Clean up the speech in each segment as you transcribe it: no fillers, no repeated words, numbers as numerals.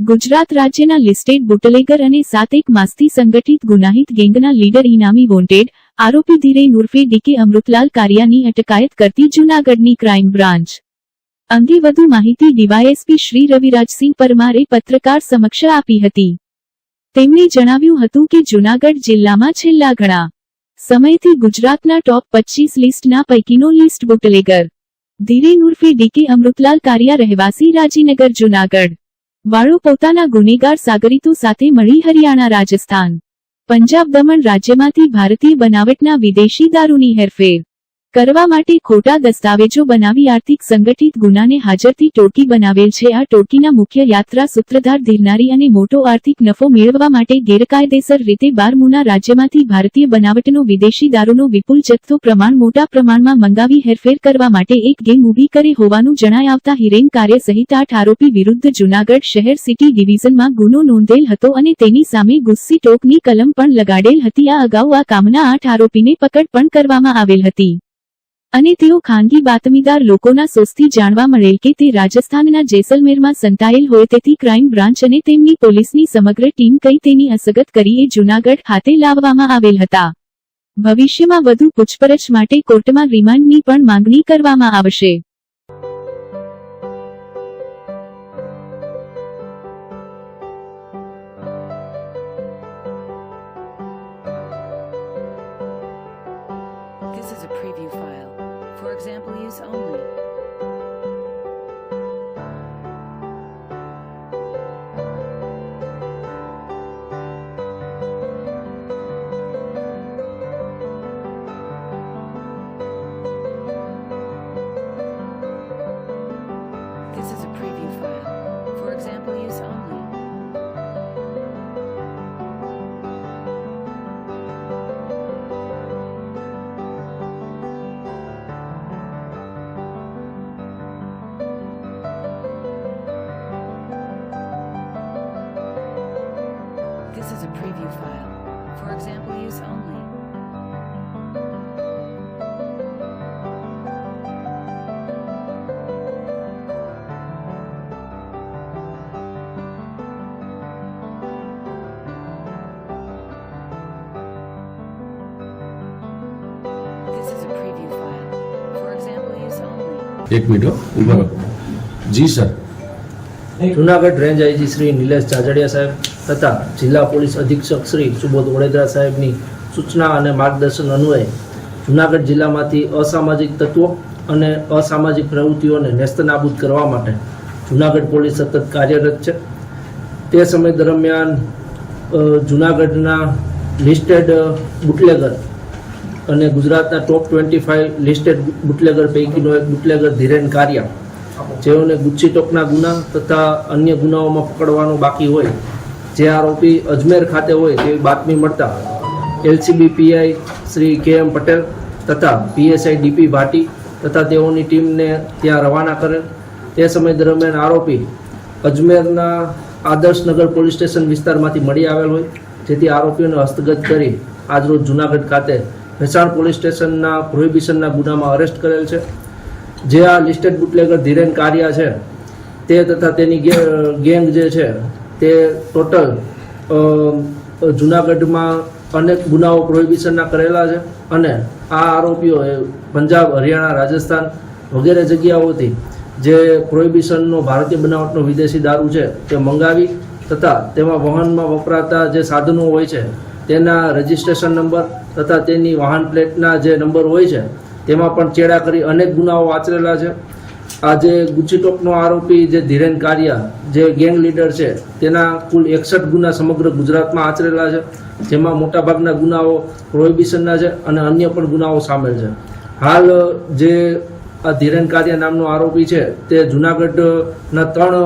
ગુજરાત રાજ્યના listed bootlegger અને 7 માસથી સંગઠિત ગુનાહિત ગેંગના લીડર ઇનામી વોન્ટેડ આરોપી ધીરેન ઉર્ફે ડીકે અમૃતલાલ કારિયાની અટકાયત કરતી જૂનાગઢની ક્રાઇમ બ્રાન્ચ અંગે વધુ માહિતી ડીવાયએસપી શ્રી રવિરાજસિંહ પરમારે પત્રકાર સમક્ષ આપી હતી। તેમણે જણાવ્યું હતું કે જૂનાગઢ જિલ્લામાં છેલ્લા ઘણા સમયથી ગુજરાતના ટોપ 25 લિસ્ટના પૈકીનો લિસ્ટ બુટલેગર ધીરેન ઉર્ફે ડીકે અમૃતલાલ કારિયા રહેવાસી રાજીનગર જૂનાગઢ વાળો પોતાના ગુનેગાર સાગરીતો સાથે મળી હરિયાણા, રાજસ્થાન, પંજાબ, દમણ રાજ્યમાંથી ભારતીય બનાવટના વિદેશી દારૂની હેરફેર કરવા માટે ખોટા દસ્તાવેજો બનાવી આર્થિક સંગઠિત ગુનાને હાજરથી ટોળકી બનાવેલ છે। આ ટોળકીના મુખ્ય યાત્રા સૂત્રધાર ધીરનારી અને મોટો આર્થિક નફો મેળવવા માટે ગેરકાયદેસર રીતે 12 મુના રાજ્યમાંથી ભારતીય બનાવટનો વિદેશી દારૂનો વિપુલ જથ્થો મોટા પ્રમાણમાં મંગાવી હેરફેર કરવા માટે એક ગેંગ ઊભી કરી હોવાનું જણાય આવતા હિરેન કાર્ય સહિત 8 આરોપી વિરુદ્ધ જૂનાગઢ શહેર સિટી ડિવિઝનમાં ગુનો નોંધેલ હતો અને તેની સામે ગુસ્સી ટોકની કલમ પણ લગાડેલ હતી। આ અગાઉ આ કામના 8 આરોપીને પકડ પણ કરવામાં આવેલ હતી અને તેઓ ખાનગી બાતમીદાર લોકોના સોસથી જાણવા મળેલ કે તે રાજસ્થાનના જેસલમેરમાં સંતાયેલ હોય, તેથી ક્રાઇમ બ્રાન્ચ અને તેમની પોલીસની સમગ્ર ટીમ કઈ તેની હસ્તગત કરી જૂનાગઢ ખાતે લાવવામાં આવેલ હતા। ભવિષ્યમાં વધુ પૂછપરછ માટે કોર્ટમાં રિમાન્ડની પણ માંગણી કરવામાં આવશે। This is a preview file. For example use only. This is a preview file. For example use only. This is a preview file. For example use only. This is a preview file. For example use only. एक minute उभा जी sir. Junagadh range IG Shri Nilesh Jajadiya સાહેબ તથા જિલ્લા police અધિક્ષક શ્રી સુબોધ વડોદરા સાહેબની સૂચના અને માર્ગદર્શન અન્વયે જૂનાગઢ જિલ્લામાંથી અસામાજિક તત્વો અને અસામાજિક પ્રવૃત્તિઓને નેસ્તનાબૂદ કરવા માટે જૂનાગઢ પોલીસ સતત કાર્યરત છે। તે સમય દરમિયાન જૂનાગઢના લિસ્ટેડ બુટલેગર અને ગુજરાતના ટોપ 25 લિસ્ટેડ બુટલેગર પૈકીનો એક બુટલેગર ધીરેન કારિયા, જેઓને ગુચ્છી ટોકના ગુના તથા અન્ય ગુનાઓમાં પકડવાનો બાકી હોય, જે આરોપી અજમેર ખાતે હોય તેવી બાતમી મળતા એલસીબી પીઆઈ શ્રી કે.એમ. પટેલ તથા પીએસઆઈ ડીપી ભાટી તથા તેઓની ટીમને ત્યાં રવાના કરેલ। તે સમય દરમિયાન આરોપી અજમેરના આદર્શનગર પોલીસ સ્ટેશન વિસ્તારમાંથી મળી આવેલ હોય, જેથી આરોપીઓને હસ્તગત કરી આજરોજ જૂનાગઢ ખાતે ભેસાણ પોલીસ સ્ટેશનના પ્રોહિબિશનના ગુનામાં અરેસ્ટ કરેલ છે। જે આ લિસ્ટેડ બુટલેગર ધીરેન કારિયા છે તે તથા તેની ગેંગ જે છે તે ટોટલ જૂનાગઢમાં અનેક ગુનાઓ પ્રોહિબિશનના કરેલા છે અને આ આરોપીઓએ પંજાબ, હરિયાણા, રાજસ્થાન વગેરે જગ્યાઓથી જે પ્રોહિબિશનનો ભારતીય બનાવટનો વિદેશી દારૂ છે તે મંગાવી તથા તેમાં વહનમાં વપરાતા જે સાધનો હોય છે તેના રજિસ્ટ્રેશન નંબર તથા તેની વાહન પ્લેટના જે નંબર હોય છે તેમાં પણ ચેડા કરી અનેક ગુનાઓ આચરેલા છે। આ જે ગુચ્છી ટોકનો આરોપી જે ધીરેન કારિયા જે ગેંગ લીડર છે તેના કુલ 61 ગુના સમગ્ર ગુજરાતમાં આચરેલા છે, જેમાં મોટાભાગના ગુનાઓ પ્રોહિબિશનના છે અને અન્ય પણ ગુનાઓ સામેલ છે। હાલ જે આ ધીરેન કારિયા નામનો આરોપી છે તે જૂનાગઢના 3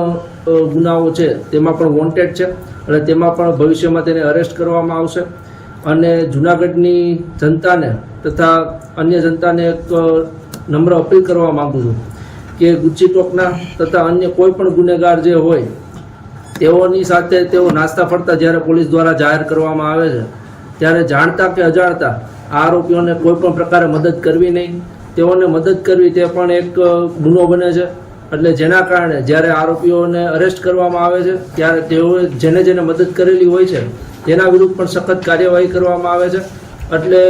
ગુનાઓ છે તેમાં પણ વોન્ટેડ છે અને તેમાં પણ ભવિષ્યમાં તેને અરેસ્ટ કરવામાં આવશે। અને જૂનાગઢની જનતાને તથા અન્ય જનતાને એક નમ્ર અપીલ કરવા માગું છું કે ગુચ્છી ટોકના તથા અન્ય કોઈ પણ ગુનેગાર જે હોય તેઓની સાથે તેઓ નાસ્તા ફરતા જ્યારે પોલીસ દ્વારા જાહેર કરવામાં આવે છે ત્યારે જાણતા કે અજાણતા આરોપીઓને કોઈ પણ પ્રકારે મદદ કરવી નહીં। તેઓને મદદ કરવી તે પણ એક ગુનો બને છે એટલે જેના કારણે જ્યારે આરોપીઓને અરેસ્ટ કરવામાં આવે છે ત્યારે તેઓએ જેને મદદ કરેલી હોય છે તેના વિરુદ્ધ પણ સખત કાર્યવાહી કરવામાં આવે છે. એટલે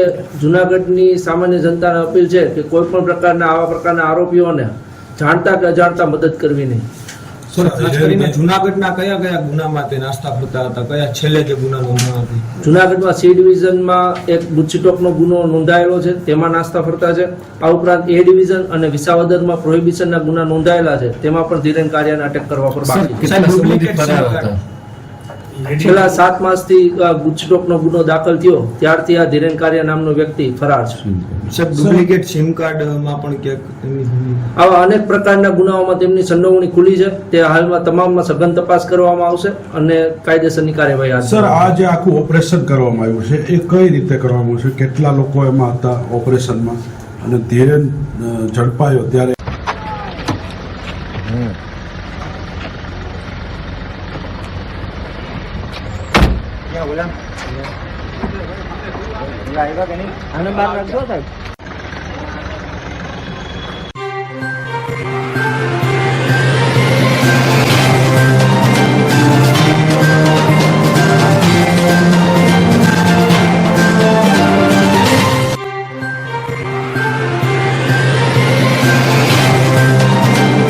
જૂનાગઢની સામાન્ય જનતાને અપીલ છે કે કોઈ પણ પ્રકારના આવા પ્રકારના આરોપીઓને જાણતા કે અજાણતા મદદ કરવી નહીં. સર, ખાસ કરીને જુનાગઢના કયા કયા ગુનામાં તે નાસ્તા ફરતા હતા? કયા છેલ્લે જે ગુના નોંધાણા હતી? જુનાગઢમાં સી ડિવિઝનમાં એક ગુજસીટોકનો ગુનો નોંધાયેલો છે, તેમાં નાસ્તા ફરતા છે. આ ઉપરાંત એ ડિવિઝન અને વિસાવદરમાં પ્રોહિબિશનના ગુના નોંધાયેલા છે, તેમાં પણ ધીરેન કારિયાને અટક કરવા પર બાકી છે. સાહેબ, ડુપ્લિકેટ ફરાર સિમ હતા. છેલ્લા 7 માસથી ગુજસીટોકનો ગુનો દાખલ થયો ત્યારથી આ ધીરેન કારિયા નામનો વ્યક્તિ ફરાર છે. સાહેબ, ડુપ્લિકેટ સિમ કાર્ડમાં પણ ક્યાંક તેમની આવા અનેક પ્રકારના ગુનાઓમાં તેમની સંડોવણી ખુલી છે. તે હાલમાં તમામમાં સઘન તપાસ કરવામાં આવશે અને કાયદેસરની કાર્યવાહી હાથ સર, ધરવામાં આ જે આખું ઓપરેશન કરવામાં આવ્યું છે એ કઈ રીતે કરવામાં આવ્યું છે? કેટલા લોકો એમાં હતા ઓપરેશનમાં? અને ધીરેન ઝડપાયો ત્યારે આને બહાર નાખજો સાહેબ.